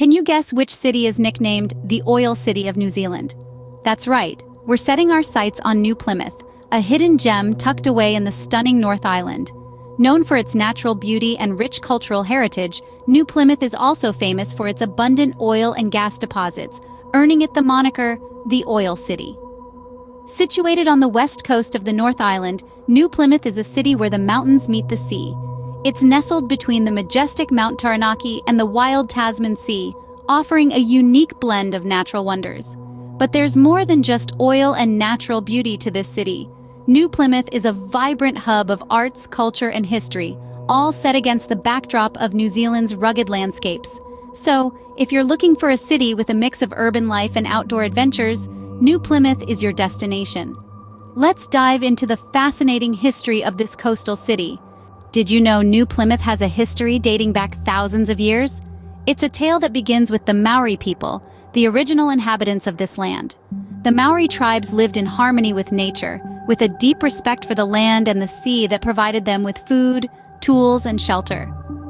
Can you guess which city is nicknamed the Oil City of New Zealand? That's right, we're setting our sights on New Plymouth, a hidden gem tucked away in the stunning North Island. Known for its natural beauty and rich cultural heritage, New Plymouth is also famous for its abundant oil and gas deposits, earning it the moniker, the Oil City. Situated on the west coast of the North Island, New Plymouth is a city where the mountains meet the sea. It's nestled between the majestic Mount Taranaki and the wild Tasman Sea, offering a unique blend of natural wonders. But there's more than just oil and natural beauty to this city. New Plymouth is a vibrant hub of arts, culture, and history, all set against the backdrop of New Zealand's rugged landscapes. So, if you're looking for a city with a mix of urban life and outdoor adventures, New Plymouth is your destination. Let's dive into the fascinating history of this coastal city. Did you know New Plymouth has a history dating back thousands of years? It's a tale that begins with the Maori people, the original inhabitants of this land. The Maori tribes lived in harmony with nature, with a deep respect for the land and the sea that provided them with food, tools, and shelter.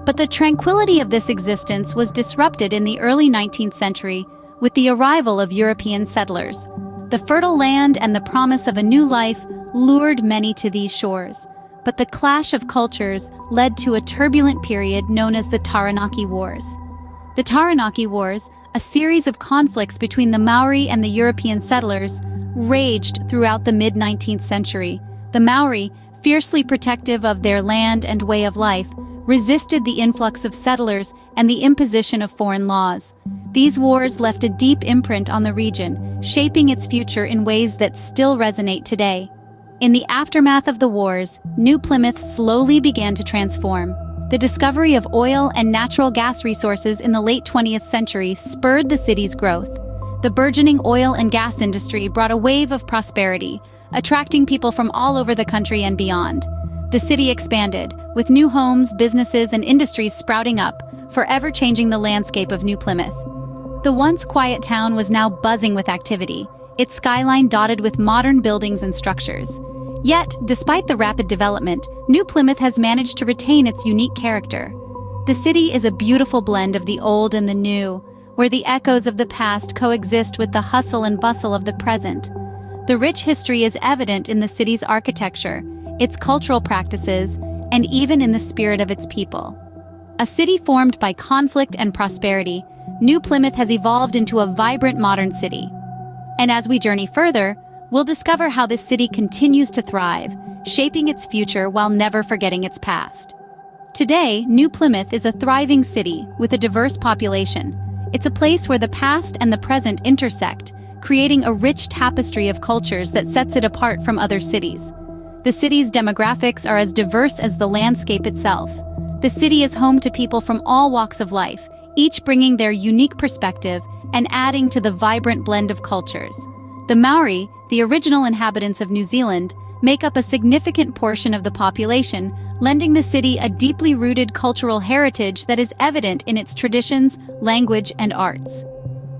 But the tranquility of this existence was disrupted in the early 19th century with the arrival of European settlers. The fertile land and the promise of a new life lured many to these shores. But the clash of cultures led to a turbulent period known as the Taranaki Wars. The Taranaki Wars, a series of conflicts between the Maori and the European settlers, raged throughout the mid-19th century. The Maori, fiercely protective of their land and way of life, resisted the influx of settlers and the imposition of foreign laws. These wars left a deep imprint on the region, shaping its future in ways that still resonate today. In the aftermath of the wars, New Plymouth slowly began to transform. The discovery of oil and natural gas resources in the late 20th century spurred the city's growth. The burgeoning oil and gas industry brought a wave of prosperity, attracting people from all over the country and beyond. The city expanded, with new homes, businesses, and industries sprouting up, forever changing the landscape of New Plymouth. The once quiet town was now buzzing with activity, its skyline dotted with modern buildings and structures. Yet, despite the rapid development, New Plymouth has managed to retain its unique character. The city is a beautiful blend of the old and the new, where the echoes of the past coexist with the hustle and bustle of the present. The rich history is evident in the city's architecture, its cultural practices, and even in the spirit of its people. A city formed by conflict and prosperity, New Plymouth has evolved into a vibrant modern city. And as we journey further, we'll discover how this city continues to thrive, shaping its future while never forgetting its past. Today, New Plymouth is a thriving city with a diverse population. It's a place where the past and the present intersect, creating a rich tapestry of cultures that sets it apart from other cities. The city's demographics are as diverse as the landscape itself. The city is home to people from all walks of life, each bringing their unique perspective and adding to the vibrant blend of cultures. The Maori, the original inhabitants of New Zealand, make up a significant portion of the population, lending the city a deeply rooted cultural heritage that is evident in its traditions, language, and arts.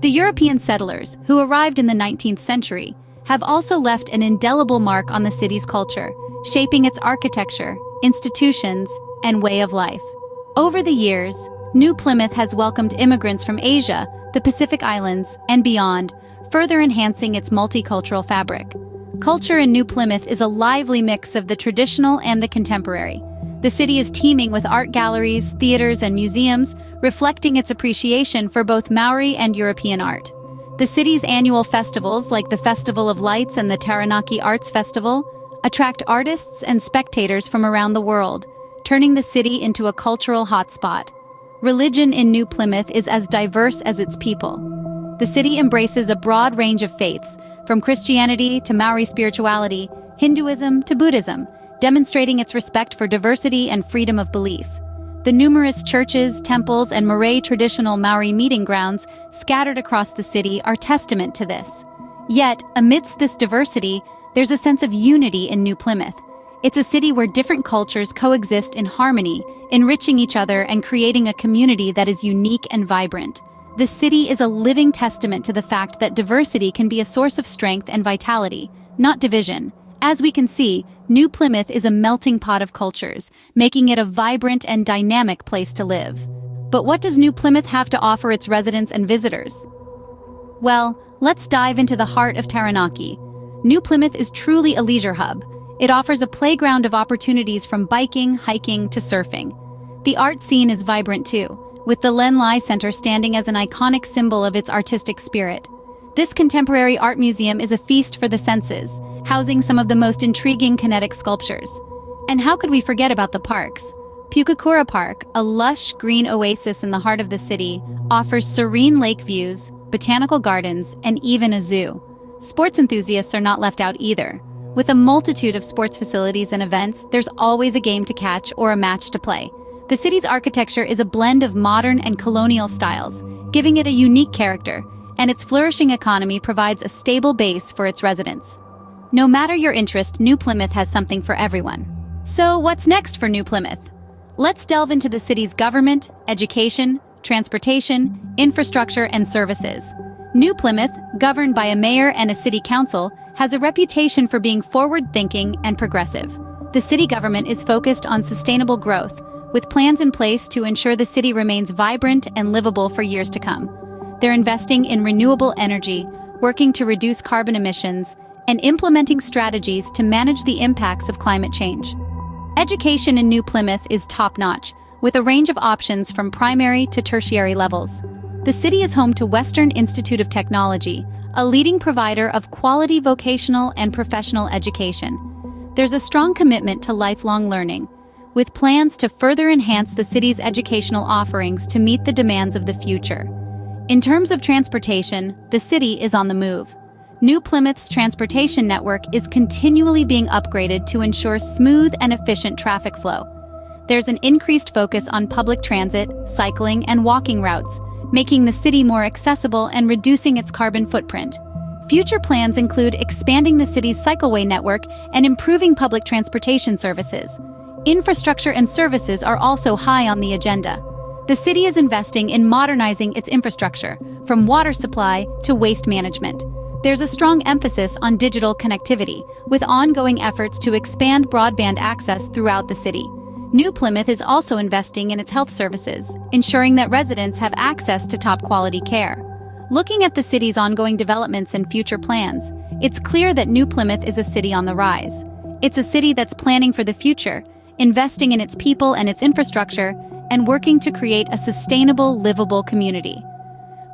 The European settlers, who arrived in the 19th century, have also left an indelible mark on the city's culture, shaping its architecture, institutions, and way of life. Over the years, New Plymouth has welcomed immigrants from Asia, the Pacific Islands, and beyond, further enhancing its multicultural fabric. Culture in New Plymouth is a lively mix of the traditional and the contemporary. The city is teeming with art galleries, theaters, and museums, reflecting its appreciation for both Maori and European art. The city's annual festivals, like the Festival of Lights and the Taranaki Arts Festival, attract artists and spectators from around the world, turning the city into a cultural hotspot. Religion in New Plymouth is as diverse as its people. The city embraces a broad range of faiths, from Christianity to Maori spirituality, Hinduism to Buddhism, demonstrating its respect for diversity and freedom of belief. The numerous churches, temples, and Marae traditional Maori meeting grounds scattered across the city are testament to this. Yet, amidst this diversity, there's a sense of unity in New Plymouth. It's a city where different cultures coexist in harmony, enriching each other and creating a community that is unique and vibrant. The city is a living testament to the fact that diversity can be a source of strength and vitality, not division. As we can see, New Plymouth is a melting pot of cultures, making it a vibrant and dynamic place to live. But what does New Plymouth have to offer its residents and visitors? Well, let's dive into the heart of Taranaki. New Plymouth is truly a leisure hub. It offers a playground of opportunities from biking, hiking, to surfing. The art scene is vibrant too, with the Len Lai Center standing as an iconic symbol of its artistic spirit. This contemporary art museum is a feast for the senses, housing some of the most intriguing kinetic sculptures. And how could we forget about the parks? Pukakura Park, a lush green oasis in the heart of the city, offers serene lake views, botanical gardens, and even a zoo. Sports enthusiasts are not left out either. With a multitude of sports facilities and events, there's always a game to catch or a match to play. The city's architecture is a blend of modern and colonial styles, giving it a unique character, and its flourishing economy provides a stable base for its residents. No matter your interest, New Plymouth has something for everyone. So what's next for New Plymouth? Let's delve into the city's government, education, transportation, infrastructure, and services. New Plymouth, governed by a mayor and a city council, has a reputation for being forward-thinking and progressive. The city government is focused on sustainable growth, with plans in place to ensure the city remains vibrant and livable for years to come. They're investing in renewable energy, working to reduce carbon emissions, and implementing strategies to manage the impacts of climate change. Education in New Plymouth is top-notch, with a range of options from primary to tertiary levels. The city is home to Western Institute of Technology, a leading provider of quality vocational and professional education. There's a strong commitment to lifelong learning, with plans to further enhance the city's educational offerings to meet the demands of the future. In terms of transportation, the city is on the move. New Plymouth's transportation network is continually being upgraded to ensure smooth and efficient traffic flow. There's an increased focus on public transit, cycling, and walking routes, making the city more accessible and reducing its carbon footprint. Future plans include expanding the city's cycleway network and improving public transportation services. Infrastructure and services are also high on the agenda. The city is investing in modernizing its infrastructure, from water supply to waste management. There's a strong emphasis on digital connectivity, with ongoing efforts to expand broadband access throughout the city. New Plymouth is also investing in its health services, ensuring that residents have access to top-quality care. Looking at the city's ongoing developments and future plans, it's clear that New Plymouth is a city on the rise. It's a city that's planning for the future, investing in its people and its infrastructure, and working to create a sustainable, livable community.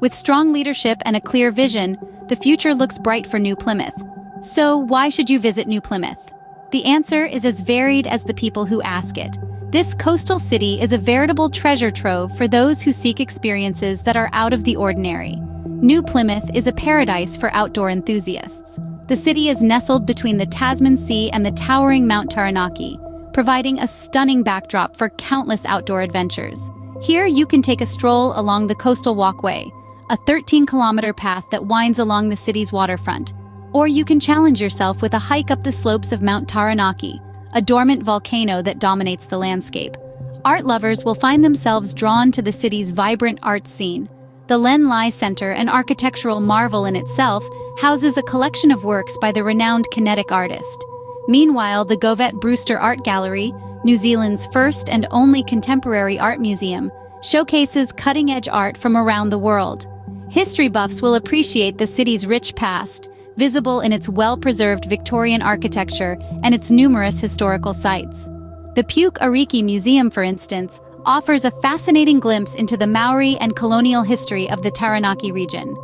With strong leadership and a clear vision, the future looks bright for New Plymouth. So why should you visit New Plymouth? The answer is as varied as the people who ask it. This coastal city is a veritable treasure trove for those who seek experiences that are out of the ordinary. New Plymouth is a paradise for outdoor enthusiasts. The city is nestled between the Tasman Sea and the towering Mount Taranaki, providing a stunning backdrop for countless outdoor adventures. Here you can take a stroll along the Coastal Walkway, a 13-kilometer path that winds along the city's waterfront. Or you can challenge yourself with a hike up the slopes of Mount Taranaki, a dormant volcano that dominates the landscape. Art lovers will find themselves drawn to the city's vibrant art scene. The Len Lai Center, an architectural marvel in itself, houses a collection of works by the renowned kinetic artist. Meanwhile, the Govett Brewster Art Gallery, New Zealand's first and only contemporary art museum, showcases cutting-edge art from around the world. History buffs will appreciate the city's rich past, visible in its well-preserved Victorian architecture and its numerous historical sites. The Puke Ariki Museum, for instance, offers a fascinating glimpse into the Maori and colonial history of the Taranaki region.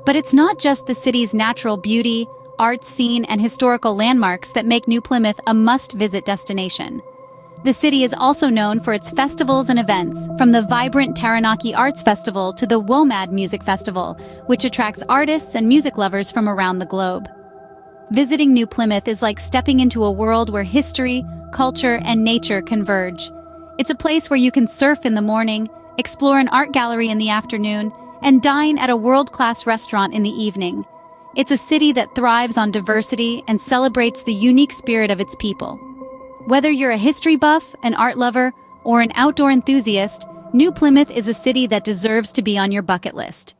But it's not just the city's natural beauty, art scene, and historical landmarks that make New Plymouth a must-visit destination. The city is also known for its festivals and events, from the vibrant Taranaki Arts Festival to the WOMAD Music Festival, which attracts artists and music lovers from around the globe. Visiting New Plymouth is like stepping into a world where history, culture, and nature converge. It's a place where you can surf in the morning, explore an art gallery in the afternoon, and dine at a world-class restaurant in the evening. It's a city that thrives on diversity and celebrates the unique spirit of its people. Whether you're a history buff, an art lover, or an outdoor enthusiast, New Plymouth is a city that deserves to be on your bucket list.